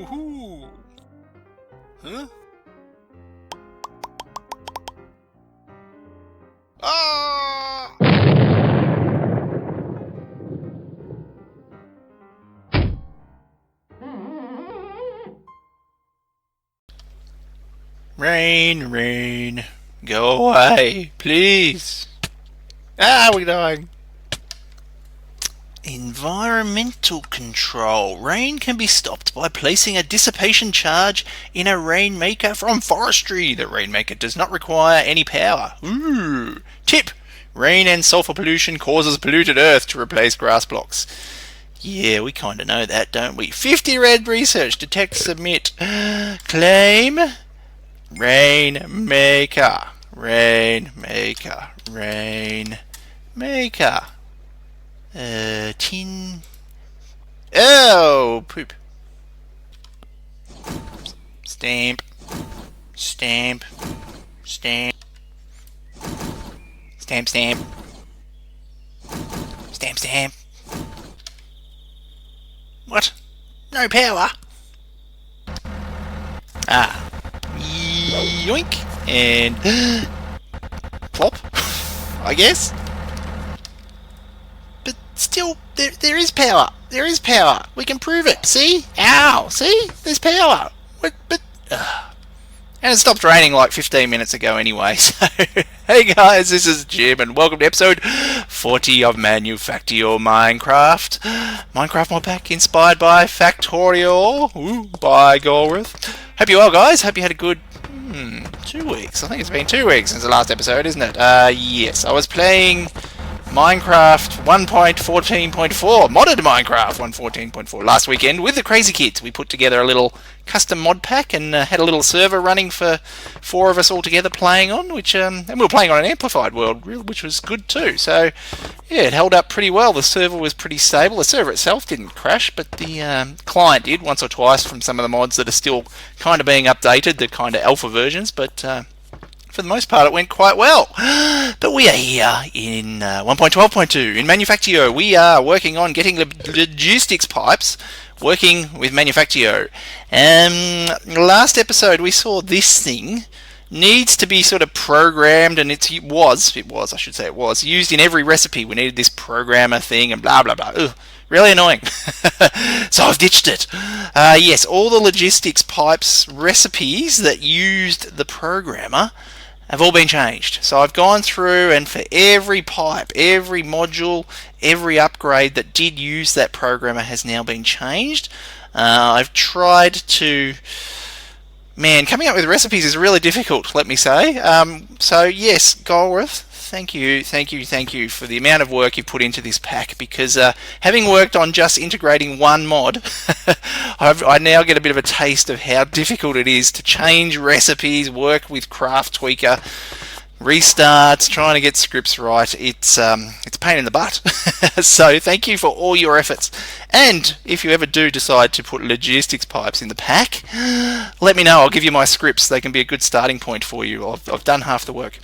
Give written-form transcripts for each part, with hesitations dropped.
Woohoo! Huh? Ah! Rain, rain, go away, please. Ah, we're dying. Environmental control. Rain can be stopped by placing a dissipation charge in a rainmaker from forestry. The rainmaker does not require any power. Ooh. Tip: rain and sulfur pollution causes polluted earth to replace grass blocks. Yeah, we kind of know that, don't we? 50 red research. Detect, submit. Claim. Rainmaker. Rainmaker. Rainmaker. Tin. Oh, poop. Stamp. Stamp. Stamp. Stamp, stamp. Stamp, stamp. What? No power? Ah. Yoink. And plop, I guess. But still, there is power. There is power. We can prove it. See? Ow! See? There's power. But and it stopped raining like 15 minutes ago anyway. So, hey guys, this is Jim, and welcome to episode 40 of Manufactio Minecraft. Minecraft Modpack, inspired by Factorio. Ooh, by Galworth. Hope you're well, guys. Hope you had a good 2 weeks. I think it's been 2 weeks since the last episode, isn't it? Yes. I was playing Minecraft 1.14.4, modded Minecraft 1.14.4 last weekend with the crazy kids. We put together a little custom mod pack and had a little server running for 4 of us all together playing on, which and we were playing on an amplified world, which was good too. So yeah, it held up pretty well. The server was pretty stable. The server itself didn't crash, but the client did once or twice from some of the mods that are still kind of being updated, the kind of alpha versions, but for the most part, it went quite well. But we are here in 1.12.2 in Manufactio. We are working on getting the logistics pipes working with Manufactio. Last episode, we saw this thing needs to be sort of programmed, and it was used in every recipe. We needed this programmer thing and blah blah blah. Ugh, really annoying. So I've ditched it. Yes, all the logistics pipes recipes that used the programmer have all been changed. So I've gone through, and for every pipe, every module, every upgrade that did use that programmer has now been changed. I've tried to... Man, coming up with recipes is really difficult, let me say. So yes, Galworth, thank you for the amount of work you've put into this pack, because having worked on just integrating one mod, I now get a bit of a taste of how difficult it is to change recipes, work with Craft Tweaker, restarts, trying to get scripts right. It's a pain in the butt. So thank you for all your efforts. And if you ever do decide to put logistics pipes in the pack, let me know. I'll give you my scripts. They can be a good starting point for you. I've done half the work.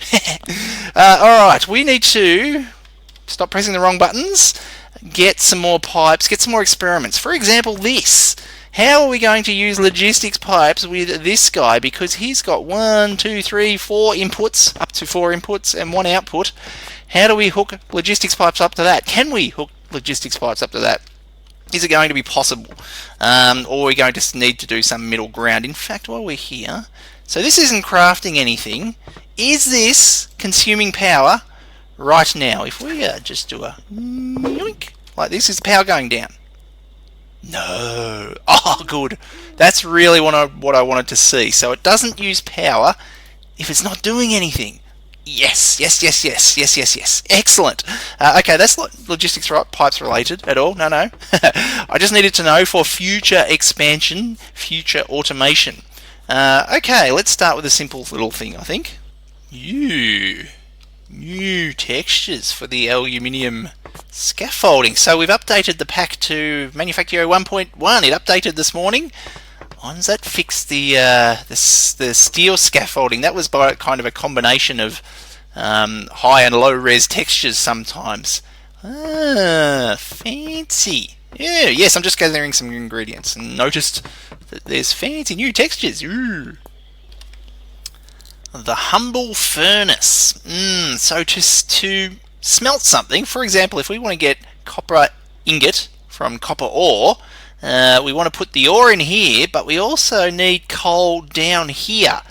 Alright, we need to stop pressing the wrong buttons, get some more pipes, get some more experiments. For example, this. How are we going to use logistics pipes with this guy? Because he's got 4 inputs, up to 4 inputs, and 1 output. How do we hook logistics pipes up to that? Can we hook logistics pipes up to that? Is it going to be possible? Or are we going to need to do some middle ground? In fact, while we're here, so this isn't crafting anything. Is this consuming power right now? If we just do a yoink like this, is the power going down? No. Oh, good. That's really what I wanted to see. So it doesn't use power if it's not doing anything. Yes. Excellent. Okay, that's not logistics pipes related at all. No. I just needed to know for future expansion, future automation. Okay, let's start with a simple little thing, I think. New textures for the aluminium scaffolding. So we've updated the pack to Manufactio 1.1. It updated this morning. Ones that fixed the steel scaffolding. That was by kind of a combination of high and low res textures sometimes. Fancy. Yeah, yes, I'm just gathering some ingredients and noticed There's fancy new textures. Ooh. The humble furnace. So to smelt something, for example, if we want to get copper ingot from copper ore, we want to put the ore in here, but we also need coal down here.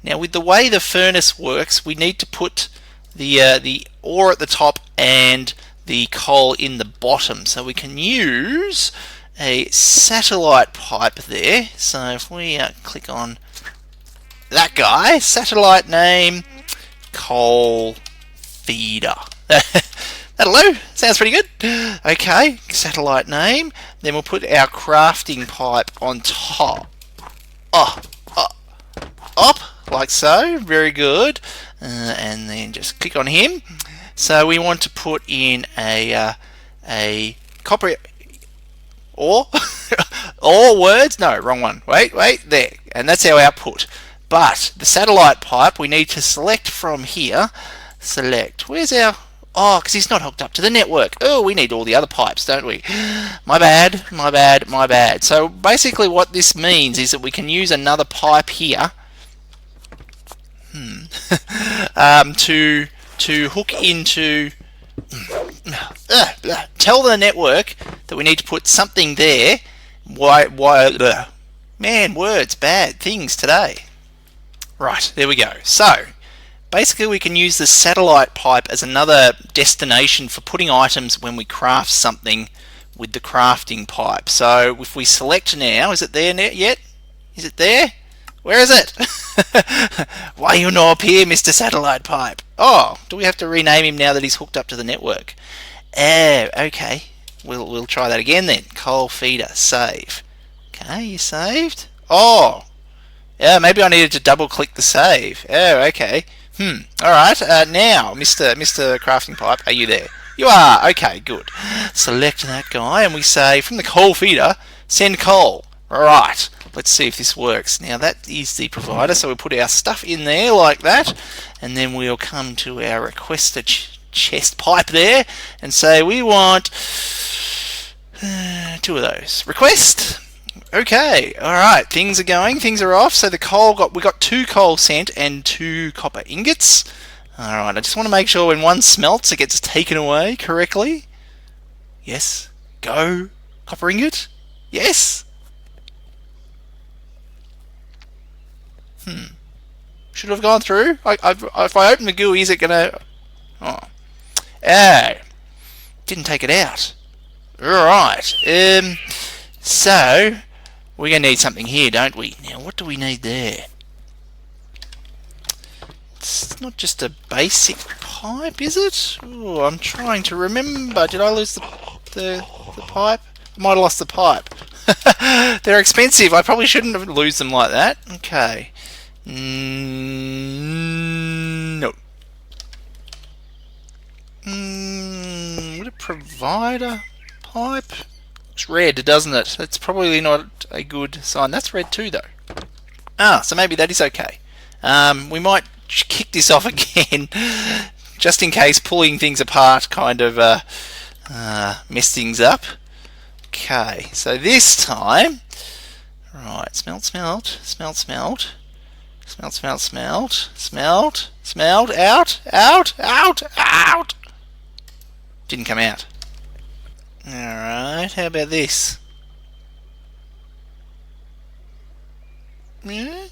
Now, with the way the furnace works, we need to put the ore at the top and the coal in the bottom. So we can use a satellite pipe there. So if we click on that guy, satellite name, coal feeder. That'll do. Sounds pretty good. Okay, satellite name. Then we'll put our crafting pipe on top. Up, like so. Very good. And then just click on him. So we want to put in a copper ore. All words? No, wrong one. Wait, there. And that's our output. But the satellite pipe, we need to select from here. Select. Where's our... Oh, because he's not hooked up to the network. Oh, we need all the other pipes, don't we? My bad. So basically what this means is that we can use another pipe here to hook into... tell the network that we need to put something there. Man, words, bad things today. Right, there we go. So, basically we can use the satellite pipe as another destination for putting items when we craft something with the crafting pipe. So, if we select now, is it there yet? Is it there? Where is it? Why you not up here, Mr. Satellite Pipe? Oh, do we have to rename him now that he's hooked up to the network? Okay. We'll try that again then. Coal feeder, save. Okay, you saved? Oh, yeah, maybe I needed to double click the save. Oh, okay. Alright, now, Mr. Crafting Pipe, are you there? You are! Okay, good. Select that guy and we say, from the coal feeder, send coal. Alright, let's see if this works. Now, that is the provider, so we'll put our stuff in there like that, and then we'll come to our requester chest pipe there and say, we want 2 of those. Request! Okay, alright, things are going, things are off. So the coal we got 2 coal sent and 2 copper ingots. Alright, I just want to make sure when one smelts it gets taken away correctly. Yes. Go. Copper ingot. Yes. Should have gone through. If I open the GUI, is it gonna... Oh. Didn't take it out. Alright. So... we're going to need something here, don't we? Now, what do we need there? It's not just a basic pipe, is it? Oh, I'm trying to remember. Did I lose the pipe? I might have lost the pipe. They're expensive. I probably shouldn't have lose them like that. Okay. No. Would a provider pipe? It's red, doesn't it? That's probably not a good sign. That's red too, though. So maybe that is okay. We might kick this off again, just in case pulling things apart kind of mess things up. Okay, so this time, right, smelt, out. Didn't come out. Alright, how about this? Yeah?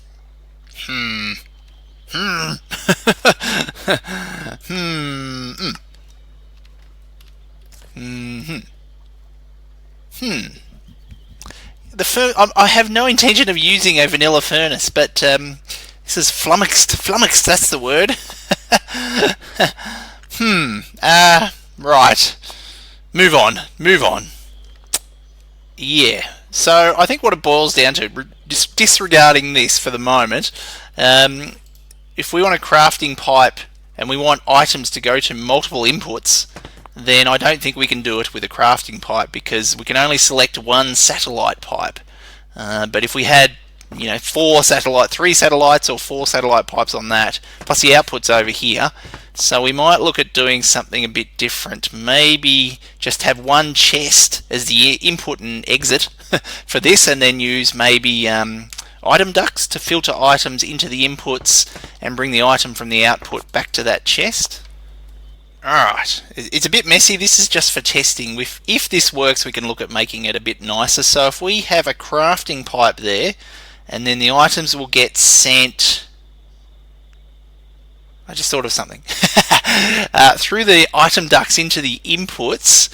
I have no intention of using a vanilla furnace, but this is flummoxed. Flummoxed, that's the word. Right. Move on. Yeah. So I think what it boils down to, disregarding this for the moment, if we want a crafting pipe and we want items to go to multiple inputs, then I don't think we can do it with a crafting pipe because we can only select one satellite pipe. But if we had, 3 satellites or 4 satellite pipes on that, plus the outputs over here, So we might look at doing something a bit different. Maybe just have one chest as the input and exit for this, and then use maybe item ducts to filter items into the inputs and bring the item from the output back to that chest. Alright, it's a bit messy. This is just for testing. If this works, we can look at making it a bit nicer. So if we have a crafting pipe there, and then the items will get sent... I just thought of something. Through the item ducts into the inputs,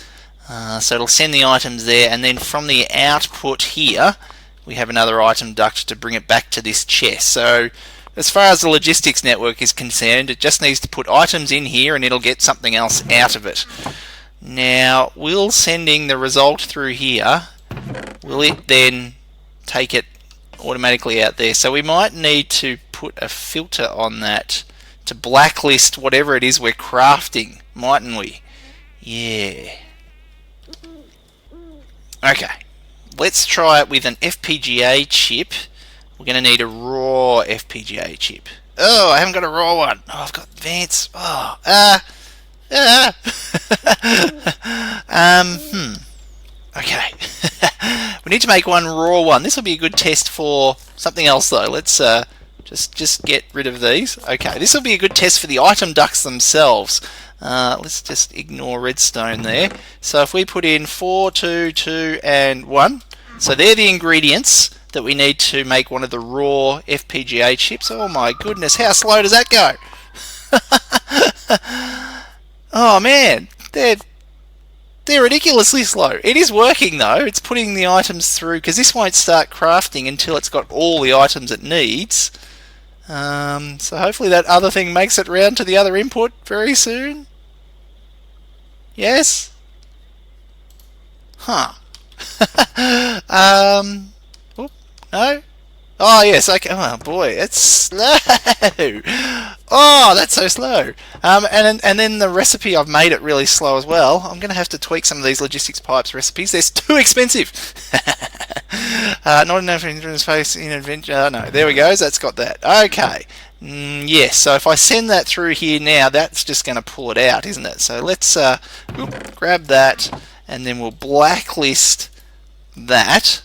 so it'll send the items there, and then from the output here, we have another item duct to bring it back to this chest. So as far as the logistics network is concerned, it just needs to put items in here and it'll get something else out of it. Now, will sending the result through here, will it then take it automatically out there? So we might need to put a filter on that to blacklist whatever it is we're crafting, mightn't we? Yeah. Okay, let's try it with an FPGA chip. We're going to need a raw FPGA chip. Oh, I haven't got a raw one. Oh, I've got advanced. Oh, Okay. We need to make one raw one. This will be a good test for something else, though. Let's just get rid of these. Okay, this will be a good test for the item ducts themselves. Let's just ignore redstone there. So if we put in 4, 2, 2, and 1, so they're the ingredients that we need to make one of the raw FPGA chips. Oh my goodness, how slow does that go? Oh man, they're ridiculously slow. It is working though. It's putting the items through, because this won't start crafting until it's got all the items it needs. So hopefully that other thing makes it round to the other input very soon. Yes? Huh. No? Oh yes, okay. Oh boy, it's slow. Oh, that's so slow. And then the recipe, I've made it really slow as well. I'm going to have to tweak some of these logistics pipes recipes. They're too expensive. Not enough in space in adventure. No, there we go. That's got that. Okay. Yes. So if I send that through here now, that's just going to pull it out, isn't it? So let's grab that, and then we'll blacklist that.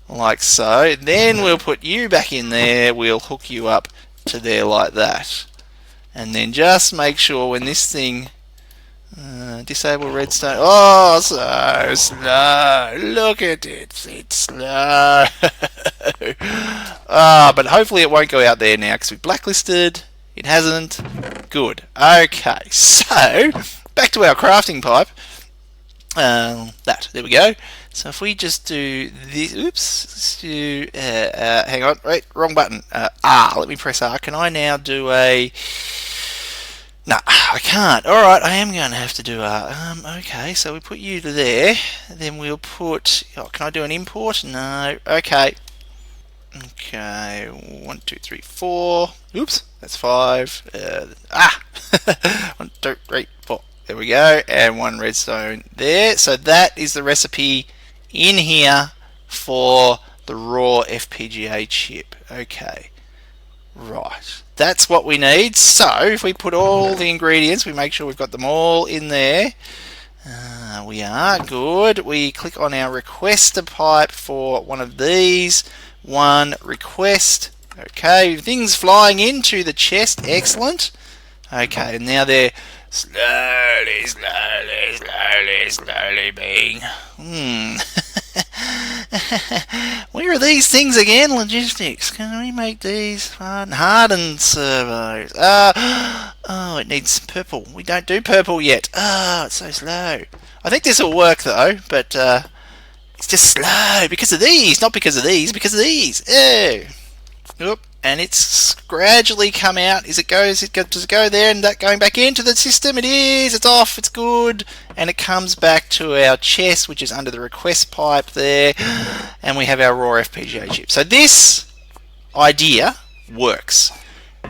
Like so. Then we'll put you back in there. We'll hook you up to there like that. And then just make sure when this thing... disable redstone. Oh, so slow. Look at it. It's slow. But hopefully it won't go out there now because we blacklisted. It hasn't. Good. Okay, so back to our crafting pipe. There we go. So if we just do this, oops, let's do, hang on, wait, wrong button, let me press R. Can I now do a, no, I can't. Alright, I am going to have to do R. Okay, so we put you to there, then we'll put, can I do an import? No, okay. Okay, 1, 2, 3, 4, oops, that's 5, 1, 2, 3, 4. There we go, and 1 redstone there. So that is the recipe in here for the raw FPGA chip. Okay, right, that's what we need. So if we put all the ingredients, we make sure we've got them all in there. We are good. We click on our requester pipe for one of these. One request. Okay, things flying into the chest. Excellent. Okay, and now they're slowly being... Where are these things again? Logistics. Can we make these hardened servos? Oh, it needs purple. We don't do purple yet. Oh, it's so slow. I think this will work though, but it's just slow because of these, not because of these, because of these. Oh. Oop. And it's gradually come out. Does it go there and that going back into the system? It is. It's off. It's good. And it comes back to our chest, which is under the request pipe there. And we have our raw FPGA chip. So this idea works.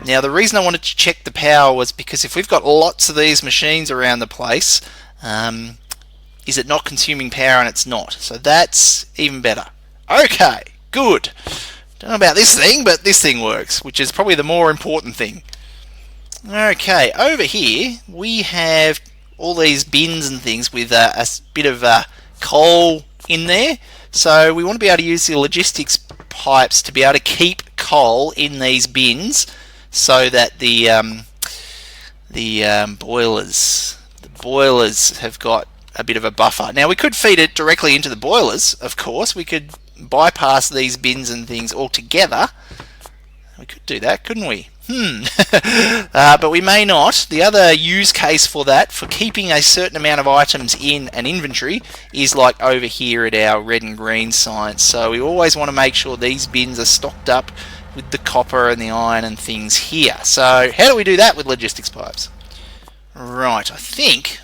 Now the reason I wanted to check the power was because if we've got lots of these machines around the place, is it not consuming power? And it's not. So that's even better. Okay, good. Don't know about this thing, but this thing works, which is probably the more important thing. Okay, over here we have all these bins and things with a bit of coal in there. So we want to be able to use the logistics pipes to be able to keep coal in these bins, so that the boilers have got a bit of a buffer. Now we could feed it directly into the boilers, of course. We could bypass these bins and things altogether. We could do that, couldn't we? But we may not. The other use case for that, for keeping a certain amount of items in an inventory, is like over here at our red and green signs. So we always want to make sure these bins are stocked up with the copper and the iron and things here. So how do we do that with logistics pipes? Right, I think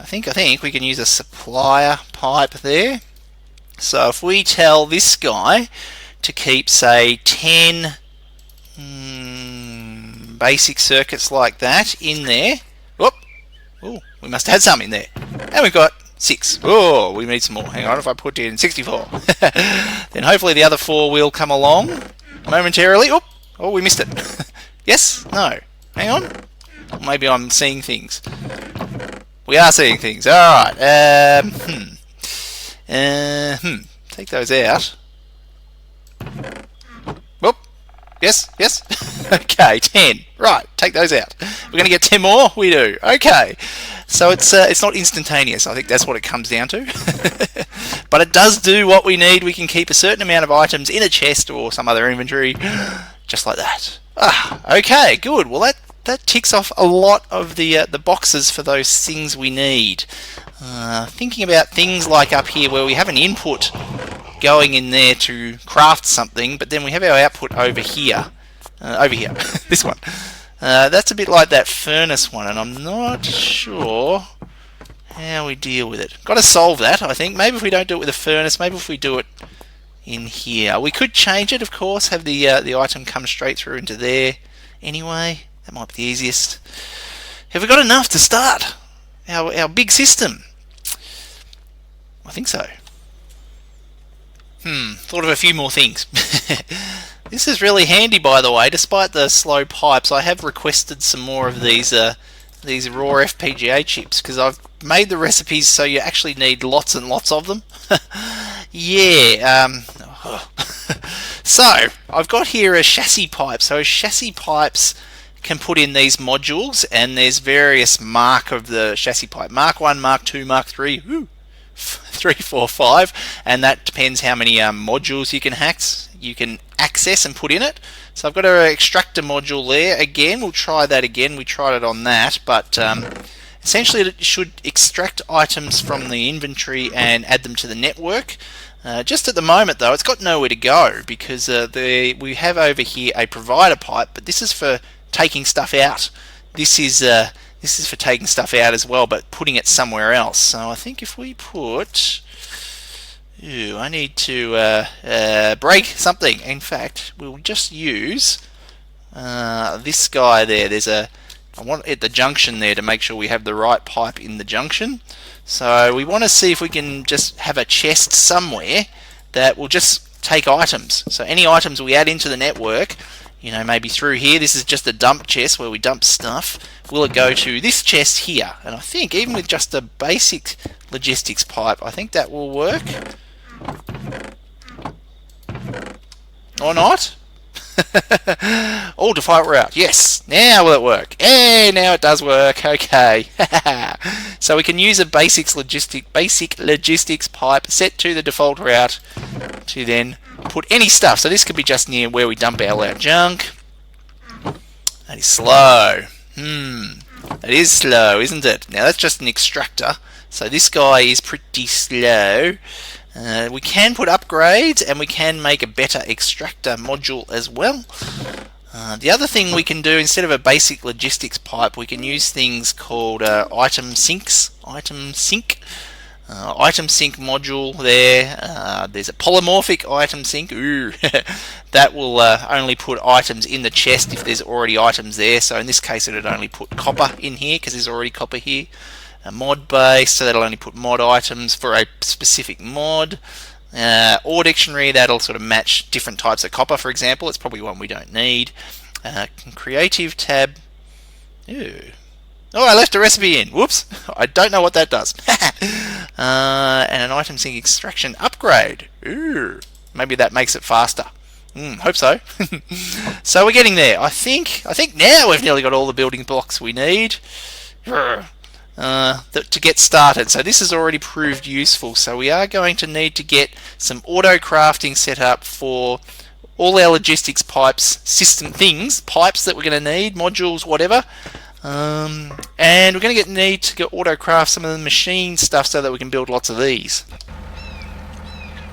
we can use a supplier pipe there. So if we tell this guy to keep, say, 10 basic circuits like that in there. Whoop! Oh, we must have had some in there. And we've got 6. Oh, we need some more. Hang on, if I put in 64. Then hopefully the other 4 will come along momentarily. Oh, we missed it. Yes? No. Hang on. Maybe I'm seeing things. We are seeing things. Alright. Take those out. Whoop. Yes. Okay, 10. Right, take those out. We're going to get 10 more? We do. Okay. So it's not instantaneous. I think that's what it comes down to. But it does do what we need. We can keep a certain amount of items in a chest or some other inventory, just like that. Okay, good. Well, that ticks off a lot of the boxes for those things we need. Thinking about things like up here where we have an input going in there to craft something, but then we have our output over here. This one. That's a bit like that furnace one, and I'm not sure how we deal with it. Got to solve that, I think. Maybe if we don't do it with a furnace, maybe if we do it in here. We could change it, of course, have the item come straight through into there anyway. That might be the easiest. Have we got enough to start our big system? I think so. Thought of a few more things. This is really handy, by the way. Despite the slow pipes, I have requested some more of these raw FPGA chips, because I've made the recipes so you actually need lots and lots of them. Yeah. So I've got here a chassis pipe. So chassis pipes can put in these modules, and there's various mark of the chassis pipe. Mark 1, Mark 2, Mark 3. 3, 4, 5, and that depends how many modules you can access and put in it. So I've got an extractor module there. Again, we'll try that again. We tried it on that, but essentially it should extract items from the inventory and add them to the network. Just at the moment, though, it's got nowhere to go, because we have over here a provider pipe, but this is for taking stuff out. This is for taking stuff out as well, but putting it somewhere else. So I think if we put... I need to break something. In fact, we'll just use this guy there. I want at the junction there to make sure we have the right pipe in the junction. So we want to see if we can just have a chest somewhere that will just take items. So any items we add into the network, maybe through here, this is just a dump chest where we dump stuff. Will it go to this chest here? And I think even with just a basic logistics pipe, I think that will work. Or not? All default route. Yes. Now will it work? Hey, now it does work. Okay. So we can use a basic logistics pipe set to the default route to then put any stuff. So this could be just near where we dump our junk. That is slow. That is slow, isn't it? Now that's just an extractor. So this guy is pretty slow. We can put upgrades, and we can make a better extractor module as well. The other thing we can do, instead of a basic logistics pipe, we can use things called item sync module there. There's a polymorphic item sync. Ooh. That will only put items in the chest if there's already items there. So in this case, it would only put copper in here because there's already copper here. A mod base, so that'll only put mod items for a specific mod. Or dictionary, that'll sort of match different types of copper, for example. It's probably one we don't need. Creative tab. Ew. Oh, I left a recipe in. Whoops. I don't know what that does. And an item sync extraction upgrade. Ooh. Maybe that makes it faster. Hope so. So we're getting there. I think now we've nearly got all the building blocks we need to get started. So this has already proved useful. So we are going to need to get some auto crafting set up for all our logistics pipes, system things, pipes that we're going to need, modules, whatever. And we're going to need to get auto craft some of the machine stuff so that we can build lots of these.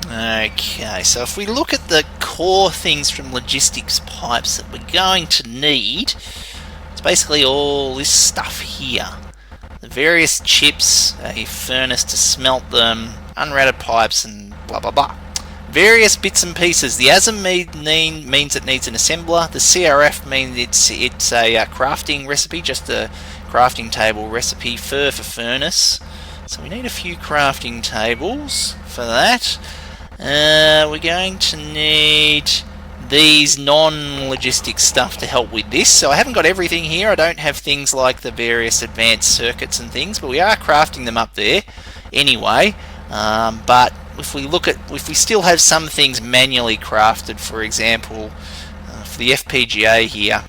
Okay, so if we look at the core things from logistics pipes that we're going to need, it's basically all this stuff here. The various chips, a furnace to smelt them, unrouted pipes, and blah blah blah. Various bits and pieces. The ASM means it needs an assembler. The CRF means it's a crafting recipe, just a crafting table recipe for furnace. So we need a few crafting tables for that. We're going to need these non-logistic stuff to help with this. So I haven't got everything here. I don't have things like the various advanced circuits and things, but we are crafting them up there anyway. But if we still have some things manually crafted, for example, for the FPGA here,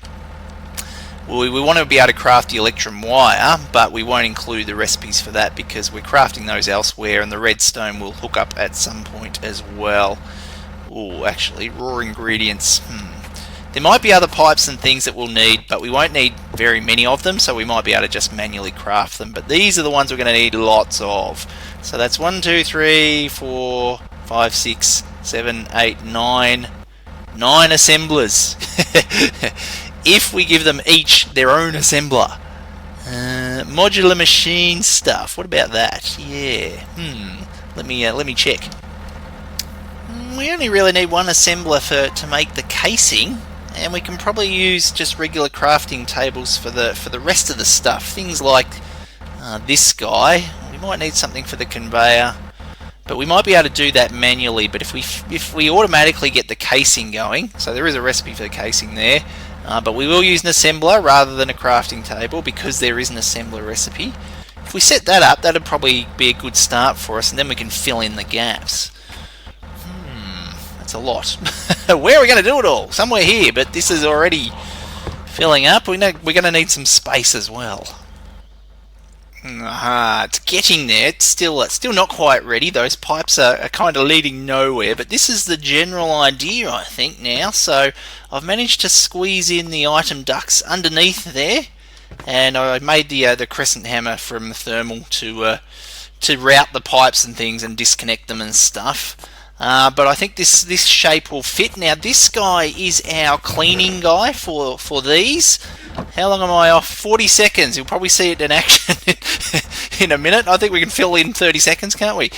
we want to be able to craft the electrum wire, but we won't include the recipes for that because we're crafting those elsewhere, and the redstone will hook up at some point as well. Oh, actually, raw ingredients. There might be other pipes and things that we'll need, but we won't need very many of them, so we might be able to just manually craft them. But these are the ones we're going to need lots of. So that's 1, 2, 3, 4, 5, 6, 7, 8, 9. 9 assemblers. If we give them each their own assembler. Modular machine stuff. What about that? Yeah. Let me check. We only really need one assembler to make the casing, and we can probably use just regular crafting tables for the rest of the stuff. Things like this guy. We might need something for the conveyor, but we might be able to do that manually. But if we automatically get the casing going, so there is a recipe for the casing there. But we will use an assembler rather than a crafting table because there is an assembler recipe. If we set that up, that'd probably be a good start for us, and then we can fill in the gaps. That's a lot. Where are we going to do it all? Somewhere here, but this is already filling up. We're going to need some space as well. It's getting there. It's still not quite ready. Those pipes are kind of leading nowhere, but this is the general idea, I think, now. So I've managed to squeeze in the item ducts underneath there, and I made the crescent hammer from the thermal to route the pipes and things and disconnect them and stuff. But I think this shape will fit. Now this guy is our cleaning guy for these. How long am I off? 40 seconds. You'll probably see it in action in a minute. I think we can fill in 30 seconds, can't we?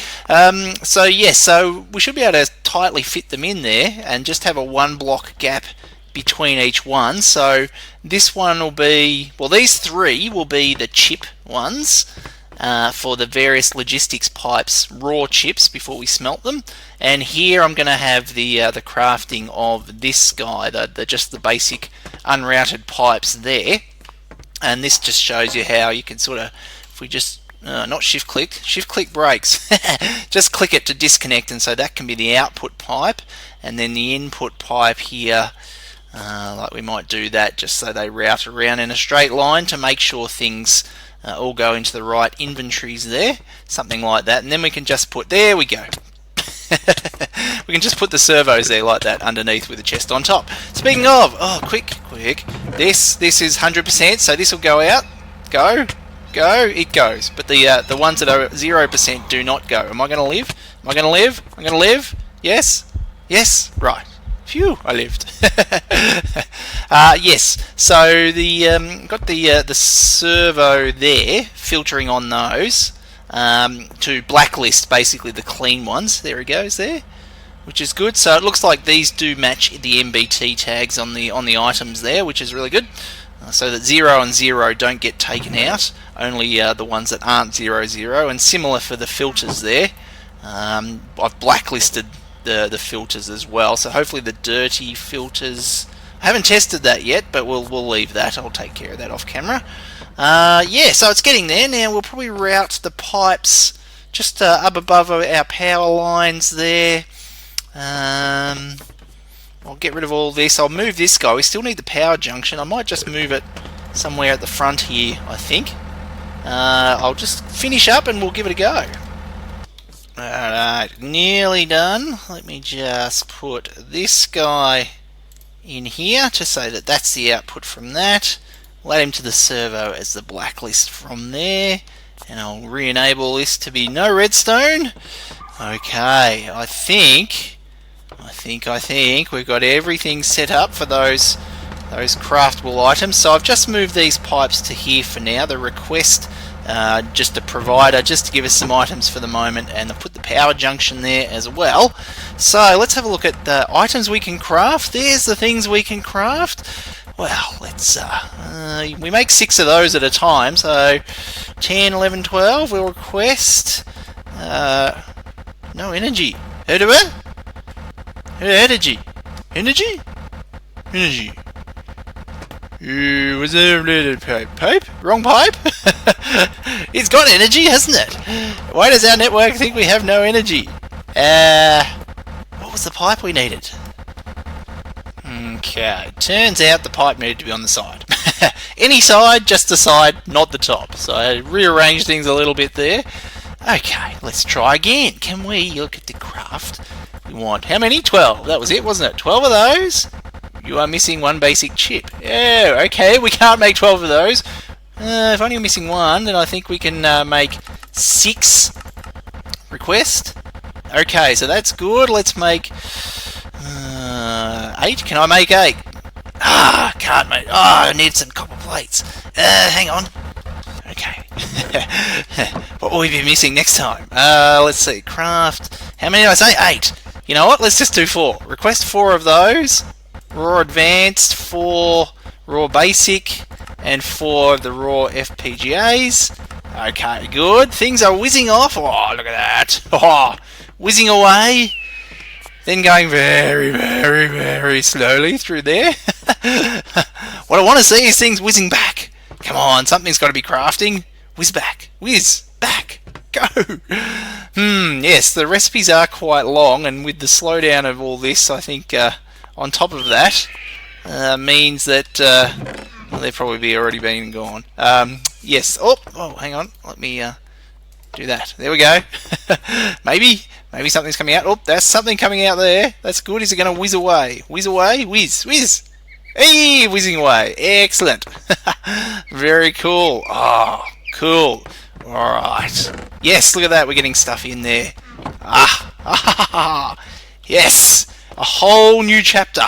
So yes, so we should be able to tightly fit them in there and just have a 1 block gap between each one. So this one will be, well, these 3 will be the chip ones. For the various logistics pipes, raw chips before we smelt them, and here I'm going to have the crafting of this guy, just the basic unrouted pipes there. And this just shows you how you can sort of, if we just not shift click breaks, just click it to disconnect, and so that can be the output pipe, and then the input pipe here. Like we might do that just so they route around in a straight line to make sure things all go into the right inventories there, something like that, and then we can just put, there we go. We can just put the servos there like that underneath with the chest on top. Speaking of, quick, this is 100%, so this will go out, go, it goes, but the ones that are 0% do not go. Am I going to live? I'm going to live? Yes, right. Phew, I lived. Yes, so got the servo there, filtering on those to blacklist basically the clean ones. There it goes there, which is good. So it looks like these do match the MBT tags on the items there, which is really good. So that 0 and 0 don't get taken out, only the ones that aren't 0, 0, and similar for the filters there. I've blacklisted the filters as well, so hopefully the dirty filters I haven't tested that yet, but we'll leave that. I'll take care of that off camera. Yeah, so it's getting there. Now we'll probably route the pipes just up above our power lines there. I'll get rid of all this. I'll move this guy. We still need the power junction. I might just move it somewhere at the front here, I think. I'll just finish up and we'll give it a go. Alright, nearly done. Let me just put this guy in here to say that that's the output from that. We'll add him to the servo as the blacklist from there, and I'll re-enable this to be no redstone. Okay, I think we've got everything set up for those craftable items. So I've just moved these pipes to here for now. The request, just a provider, just to give us some items for the moment, and I've put the power junction there as well. So let's have a look at the items we can craft. There's the things we can craft. Well, let's we make 6 of those at a time, so 10, 11, 12. We'll request no energy. Heard of it? Energy. Was there pipe? Wrong pipe? It's got energy, hasn't it? Why does our network think we have no energy? What was the pipe we needed? Okay, turns out the pipe needed to be on the side. Any side, just the side, not the top. So I rearranged things a little bit there. Okay, let's try again. Can we look at the craft? We want how many? 12. That was it, wasn't it? 12 of those. You are missing one basic chip. Yeah, okay, we can't make 12 of those. If only you're missing one, then I think we can make 6 request. Okay, so that's good. Let's make 8. Can I make 8? Can't make. I need some copper plates. Hang on. Okay. What will we be missing next time? Let's see. Craft. How many did I say? 8. You know what? Let's just do 4. Request 4 of those. Raw advanced, 4 raw basic, and 4 of the raw FPGAs. Okay, good. Things are whizzing off. Oh, look at that. Oh, whizzing away. Then going very, very, very slowly through there. What I want to see is things whizzing back. Come on, something's got to be crafting. Whiz back. Whiz back. Go. Yes, the recipes are quite long, and with the slowdown of all this, I think on top of that means that well, they've probably already been gone. Yes. Oh, hang on. Let me do that. There we go. Maybe something's coming out. Oh, there's something coming out there. That's good. Is it going to whiz away? Whiz away? Whiz. Whiz. Hey, whizzing away. Excellent. Very cool. Oh, cool. Alright. Yes, look at that. We're getting stuff in there. Yes. A whole new chapter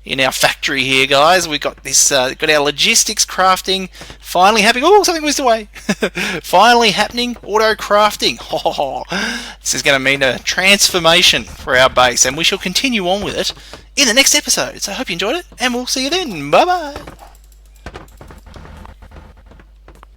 in our factory here, guys. We've got this, got our logistics crafting finally happening. Oh, something whizzed away. Finally happening. Auto crafting. This is going to mean a transformation for our base, and we shall continue on with it in the next episode. So I hope you enjoyed it, and we'll see you then. Bye bye.